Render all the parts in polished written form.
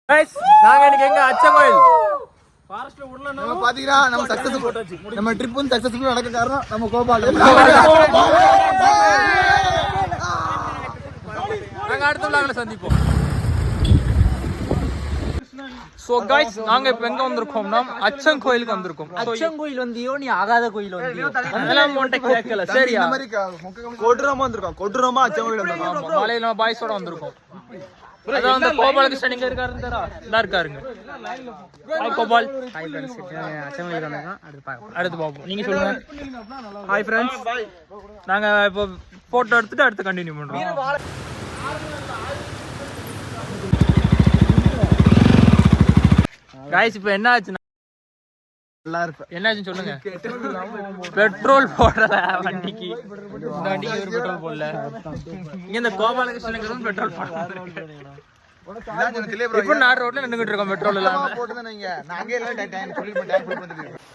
நாங்க இன்னைக்கு எங்க அச்சங்கோயில் ஃபாரஸ்ட்ல உள்ள நம்ம பாத்தீங்கன்னா நம்ம சக்சஸ்ஃபுல் நம்ம ட்ரிப் வந்து சக்சஸ்ஃபுல் நடக்க காரணம் நம்ம கோபால். நாங்க அடுத்த vlogல சந்திப்போம். சோ गाइस நாங்க இப்ப எங்க வந்திருக்கோம்னா அச்சன் கோயிலுக்கு வந்திருக்கோம். அச்சன் கோயில் வந்தியோ நீ ஆகாத கோயில் வந்தியோ அதெல்லாம் மொட்டை கேட்கல. சரியா இந்த மாதிரி கொட்ரோமா வந்திருக்கோம். கொட்ரோமா அச்சன் கோயில் வந்திருக்கோம். மலையில பாய்ஸோட வந்திருக்கோம். அதான் அந்த கோபாலகிருஷ்ணன் இங்க இருக்காருன்னு தரா நல்லா இருக்காருங்க. Hi Gopal. Hi friends. Achankovil வந்திருக்கோம். அடுத்து பாப்போம். நீங்க சொல்லுங்க. Hi friends. நாங்க இப்போ போட்டோ எடுத்துட்டு அடுத்து கண்டினியூ பண்றோம். गाइस இப்போ என்ன ஆச்சுன்னா நல்லா இருப்ப என்னாச்சுன்னு சொல்லுங்க. பெட்ரோல் போடல வண்டிக்கு. இந்த வண்டிக்கு ஒரு பெட்ரோல் போடல. இங்க இந்த கோபாலகிருஷ்ணனுக்கு பெட்ரோல் போடல. இப்போ நான் ரோட்ல நின்னுகிட்டு இருக்கோம் பெட்ரோல் இல்லாம. போட்டுதான் நீங்க நாங்க எல்லாம் டைம் ஃபுல் பண்ணிட்டு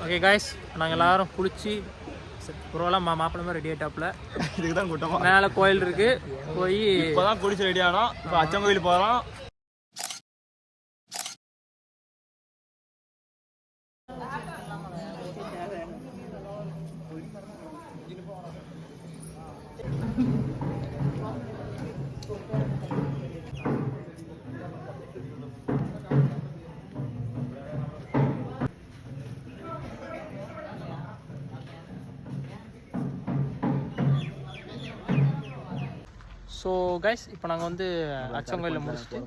ஓகே गाइस நாங்கள் எல்லாரும் குளிச்சு புரோலாம் மாப்பிளமே ரெடி ஆகிட்டாப்புல. இதுக்கு தான் கூட்டமா மேலே கோயில் இருக்கு. போய் இப்போதான் குளிச்சு ரெடி ஆனோம். இப்போ அச்சன் கோயில் போகிறோம். ஸோ கைஸ் இப்போ நாங்கள் வந்து அச்சங்கோயிலில் முடிச்சுட்டு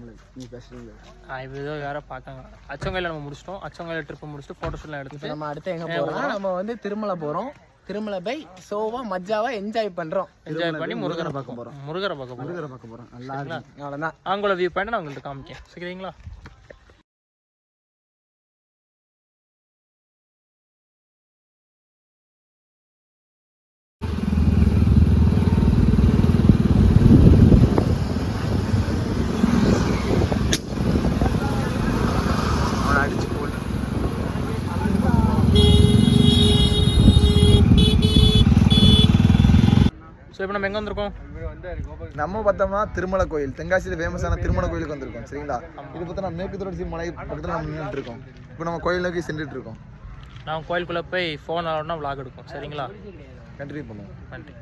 இப்போ ஏதோ வேற பார்க்காங்க. அச்சங்கோயிலில் நம்ம முடிச்சிட்டோம். அச்சங்கோயில் ட்ரிப்பை முடிச்சுட்டு ஃபோட்டோ ஷூட்லாம் எடுத்துட்டு நம்ம அடுத்து எங்க போறோம்? நம்ம வந்து திருமலை போறோம். திருமலை போய் சோவா மஜ்ஜாவா என்ஜாய் பண்றோம். என்ஜாய் பண்ணி முருகரை பார்க்க போகிறோம். முருகரை பார்க்க போகிறோம். நல்லா இருக்கு. அவ்வளவுதான். அவங்கள வியூ பண்ணி நான் உங்கள்கிட்ட காமிக்கேன். சரிங்களா? ஸோ இப்போ நம்ம எங்கே வந்திருக்கோம்? நம்ம பார்த்தோம்னா திருமலை கோயில், தென்காசியில் ஃபேமஸான திருமலை கோயிலுக்கு வந்திருக்கோம். சரிங்களா? இது பார்த்தா மேற்கு தொடர்ச்சி மலை பக்கத்தில் நம்ம நின்றுட்டு இருக்கோம். இப்போ நம்ம கோயில் நோக்கி சென்றுட்டு இருக்கோம். நான் கோயிலுக்குள்ளே போய் ஃபோன் ஆடணும்னா விளாக் எடுக்கும். சரிங்களா? கண்டினியூ பண்ணுவோம். நன்றி.